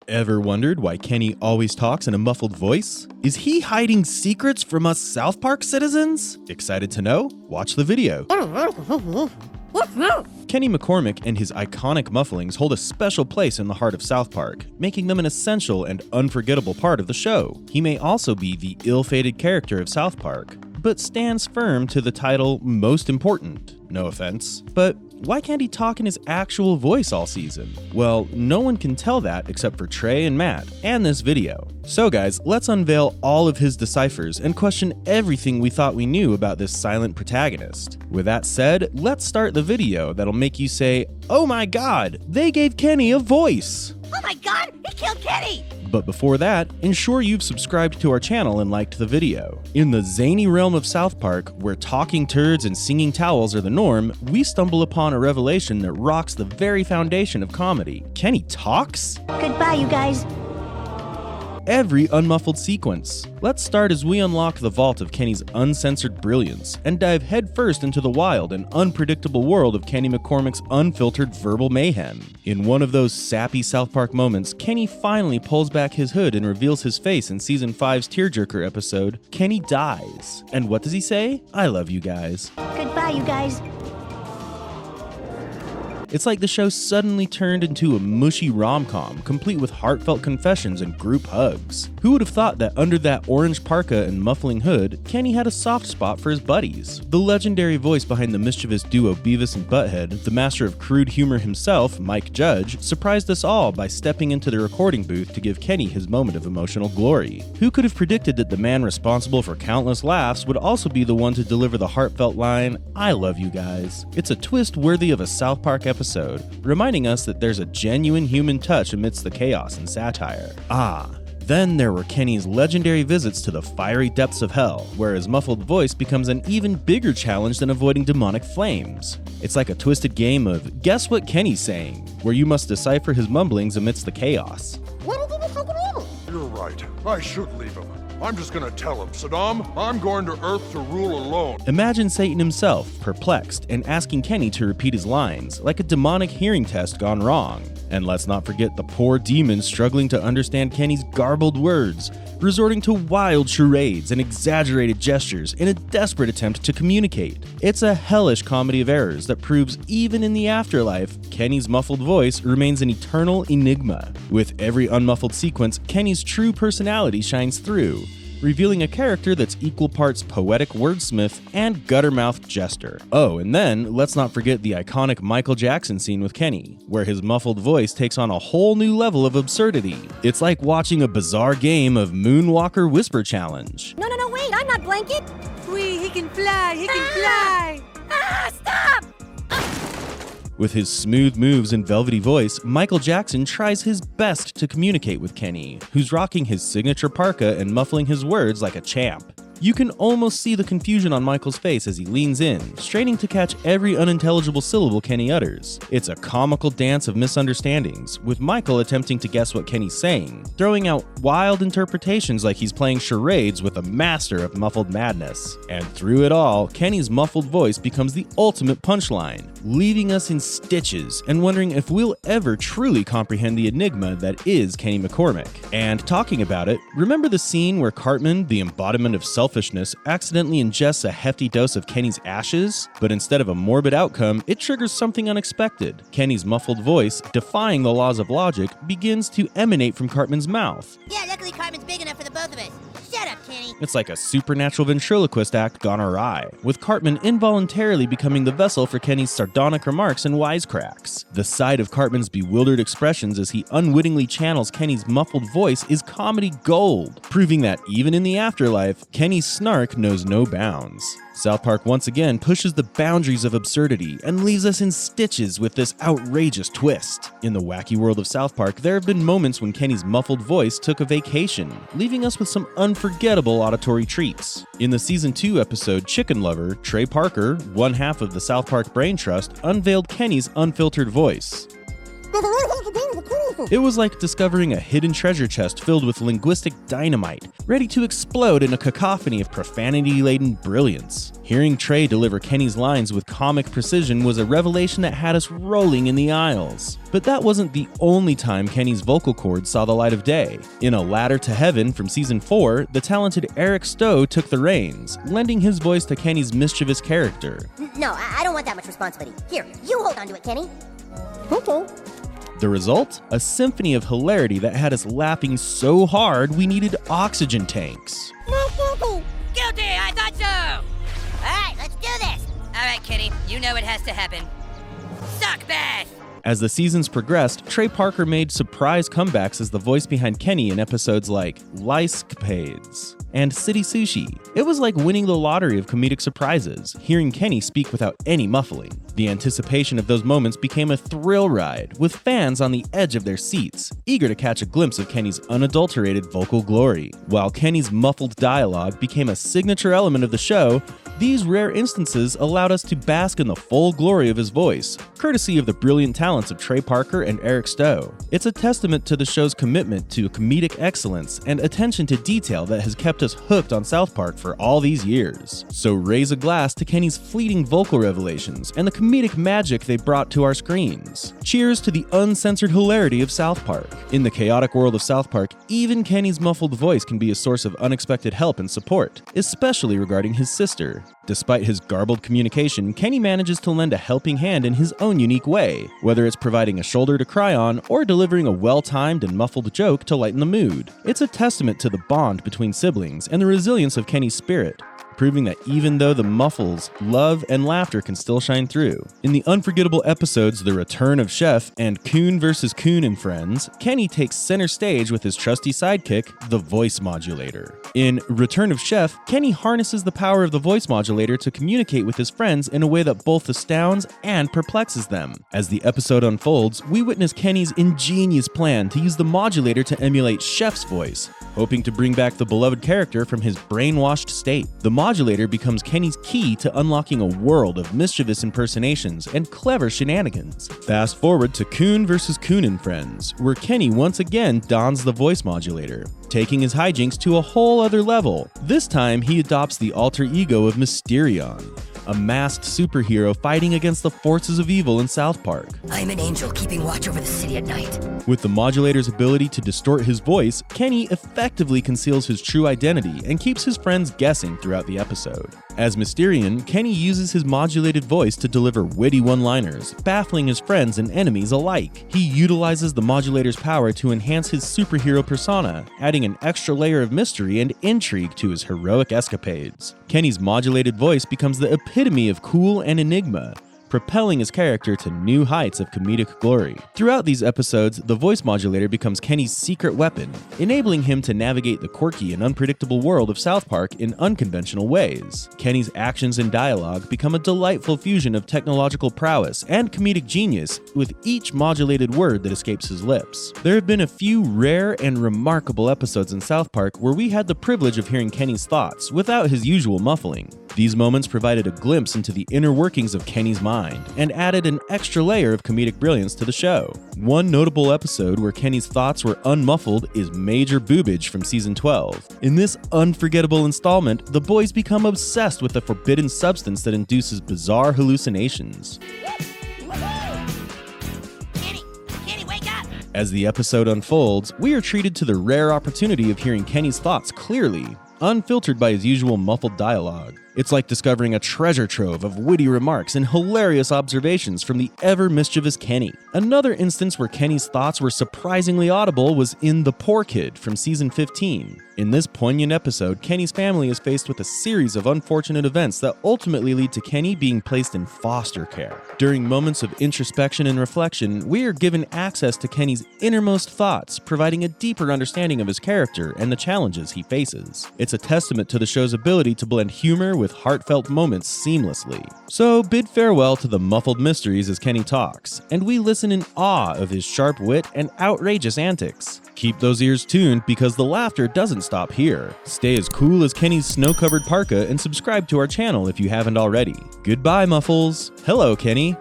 Ever wondered why Kenny always talks in a muffled voice? Is he hiding secrets from us South Park citizens? Excited to know? Watch the video. Kenny McCormick and his iconic mufflings hold a special place in the heart of South Park, making them an essential and unforgettable part of the show. He may also be the ill-fated character of South Park, but stands firm to the title Most Important. No offense, but why can't he talk in his actual voice all season? Well, no one can tell that except for Trey and Matt, and this video. So guys, let's unveil all of his deciphers and question everything we thought we knew about this silent protagonist. With that said, let's start the video that'll make you say, "Oh my god, they gave Kenny a voice!" Oh my god, he killed Kenny! But before that, ensure you've subscribed to our channel and liked the video. In the zany realm of South Park, where talking turds and singing towels are the norm, we stumble upon a revelation that rocks the very foundation of comedy. Kenny talks? Goodbye, you guys. Every unmuffled sequence. Let's start as we unlock the vault of Kenny's uncensored brilliance and dive headfirst into the wild and unpredictable world of Kenny McCormick's unfiltered verbal mayhem. In one of those sappy South Park moments, Kenny finally pulls back his hood and reveals his face in Season 5's Tearjerker episode, Kenny Dies. And what does he say? I love you guys. Goodbye, you guys. It's like the show suddenly turned into a mushy rom-com, complete with heartfelt confessions and group hugs. Who would have thought that under that orange parka and muffling hood, Kenny had a soft spot for his buddies? The legendary voice behind the mischievous duo Beavis and Butthead, the master of crude humor himself, Mike Judge, surprised us all by stepping into the recording booth to give Kenny his moment of emotional glory. Who could have predicted that the man responsible for countless laughs would also be the one to deliver the heartfelt line, "I love you guys." It's a twist worthy of a South Park episode, reminding us that there's a genuine human touch amidst the chaos and satire. Then there were Kenny's legendary visits to the fiery depths of hell, where his muffled voice becomes an even bigger challenge than avoiding demonic flames. It's like a twisted game of guess what Kenny's saying, where you must decipher his mumblings amidst the chaos. You're right. I should leave him. I'm just gonna tell him, Saddam, I'm going to Earth to rule alone. Imagine Satan himself, perplexed, and asking Kenny to repeat his lines, like a demonic hearing test gone wrong. And let's not forget the poor demon struggling to understand Kenny's garbled words, resorting to wild charades and exaggerated gestures in a desperate attempt to communicate. It's a hellish comedy of errors that proves even in the afterlife, Kenny's muffled voice remains an eternal enigma. With every unmuffled sequence, Kenny's true personality shines through, revealing a character that's equal parts poetic wordsmith and gutter-mouthed jester. Oh, and then let's not forget the iconic Michael Jackson scene with Kenny, where his muffled voice takes on a whole new level of absurdity. It's like watching a bizarre game of Moonwalker Whisper Challenge. No, wait, I'm not Blanket. Wee, he can fly, he can fly. Stop! With his smooth moves and velvety voice, Michael Jackson tries his best to communicate with Kenny, who's rocking his signature parka and muffling his words like a champ. You can almost see the confusion on Michael's face as he leans in, straining to catch every unintelligible syllable Kenny utters. It's a comical dance of misunderstandings, with Michael attempting to guess what Kenny's saying, throwing out wild interpretations like he's playing charades with a master of muffled madness. And through it all, Kenny's muffled voice becomes the ultimate punchline, leaving us in stitches and wondering if we'll ever truly comprehend the enigma that is Kenny McCormick. And talking about it, remember the scene where Cartman, the embodiment of selfishness, accidentally ingests a hefty dose of Kenny's ashes? But instead of a morbid outcome, it triggers something unexpected. Kenny's muffled voice, defying the laws of logic, begins to emanate from Cartman's mouth. Yeah, luckily Cartman's big enough for the both of us. Shut up, Kenny. It's like a supernatural ventriloquist act gone awry, with Cartman involuntarily becoming the vessel for Kenny's sardonic remarks and wisecracks. The sight of Cartman's bewildered expressions as he unwittingly channels Kenny's muffled voice is comedy gold, proving that even in the afterlife, Kenny's snark knows no bounds. South Park once again pushes the boundaries of absurdity and leaves us in stitches with this outrageous twist. In the wacky world of South Park, there have been moments when Kenny's muffled voice took a vacation, leaving us with some unforgettable auditory treats. In the Season 2 episode Chicken Lover, Trey Parker, one half of the South Park Brain Trust, unveiled Kenny's unfiltered voice. There's a lot of things to do with the kitty It was like discovering a hidden treasure chest filled with linguistic dynamite, ready to explode in a cacophony of profanity-laden brilliance. Hearing Trey deliver Kenny's lines with comic precision was a revelation that had us rolling in the aisles. But that wasn't the only time Kenny's vocal cords saw the light of day. In A Ladder to Heaven from Season 4, the talented Eric Stowe took the reins, lending his voice to Kenny's mischievous character. No, I don't want that much responsibility. Here, you hold on to it, Kenny. Okay. The result? A symphony of hilarity that had us laughing so hard we needed oxygen tanks. Guilty, I thought so! Alright, let's do this! Alright, Kenny, you know it has to happen. Suck bath! As the seasons progressed, Trey Parker made surprise comebacks as the voice behind Kenny in episodes like Licecapades and City Sushi. It was like winning the lottery of comedic surprises, hearing Kenny speak without any muffling. The anticipation of those moments became a thrill ride, with fans on the edge of their seats, eager to catch a glimpse of Kenny's unadulterated vocal glory. While Kenny's muffled dialogue became a signature element of the show, these rare instances allowed us to bask in the full glory of his voice, courtesy of the brilliant talents of Trey Parker and Eric Stowe. It's a testament to the show's commitment to comedic excellence and attention to detail that has kept us hooked on South Park for all these years. So raise a glass to Kenny's fleeting vocal revelations and the comedic magic they brought to our screens. Cheers to the uncensored hilarity of South Park. In the chaotic world of South Park, even Kenny's muffled voice can be a source of unexpected help and support, especially regarding his sister. Despite his garbled communication, Kenny manages to lend a helping hand in his own unique way, whether it's providing a shoulder to cry on or delivering a well-timed and muffled joke to lighten the mood. It's a testament to the bond between siblings and the resilience of Kenny's spirit, proving that even though the muffles, love and laughter can still shine through. In the unforgettable episodes The Return of Chef and Coon vs. Coon and Friends, Kenny takes center stage with his trusty sidekick, the Voice Modulator. In Return of Chef, Kenny harnesses the power of the voice modulator to communicate with his friends in a way that both astounds and perplexes them. As the episode unfolds, we witness Kenny's ingenious plan to use the modulator to emulate Chef's voice, hoping to bring back the beloved character from his brainwashed state. The modulator becomes Kenny's key to unlocking a world of mischievous impersonations and clever shenanigans. Fast forward to Coon vs. Coon and Friends, where Kenny once again dons the voice modulator, taking his hijinks to a whole other level. This time, he adopts the alter ego of Mysterion, a masked superhero fighting against the forces of evil in South Park. I'm an angel keeping watch over the city at night. With the modulator's ability to distort his voice, Kenny effectively conceals his true identity and keeps his friends guessing throughout the episode. As Mysterion, Kenny uses his modulated voice to deliver witty one-liners, baffling his friends and enemies alike. He utilizes the modulator's power to enhance his superhero persona, adding an extra layer of mystery and intrigue to his heroic escapades. Kenny's modulated voice becomes the epitome of cool and enigma, propelling his character to new heights of comedic glory. Throughout these episodes, the voice modulator becomes Kenny's secret weapon, enabling him to navigate the quirky and unpredictable world of South Park in unconventional ways. Kenny's actions and dialogue become a delightful fusion of technological prowess and comedic genius with each modulated word that escapes his lips. There have been a few rare and remarkable episodes in South Park where we had the privilege of hearing Kenny's thoughts without his usual muffling. These moments provided a glimpse into the inner workings of Kenny's mind and added an extra layer of comedic brilliance to the show. One notable episode where Kenny's thoughts were unmuffled is Major Boobage from Season 12. In this unforgettable installment, the boys become obsessed with the forbidden substance that induces bizarre hallucinations. Kenny, wake up! As the episode unfolds, we are treated to the rare opportunity of hearing Kenny's thoughts clearly, unfiltered by his usual muffled dialogue. It's like discovering a treasure trove of witty remarks and hilarious observations from the ever-mischievous Kenny. Another instance where Kenny's thoughts were surprisingly audible was in The Poor Kid from Season 15. In this poignant episode, Kenny's family is faced with a series of unfortunate events that ultimately lead to Kenny being placed in foster care. During moments of introspection and reflection, we are given access to Kenny's innermost thoughts, providing a deeper understanding of his character and the challenges he faces. It's a testament to the show's ability to blend humor with heartfelt moments seamlessly. So bid farewell to the muffled mysteries as Kenny talks, and we listen in awe of his sharp wit and outrageous antics. Keep those ears tuned because the laughter doesn't stop here. Stay as cool as Kenny's snow-covered parka and subscribe to our channel if you haven't already. Goodbye, Muffles. Hello, Kenny.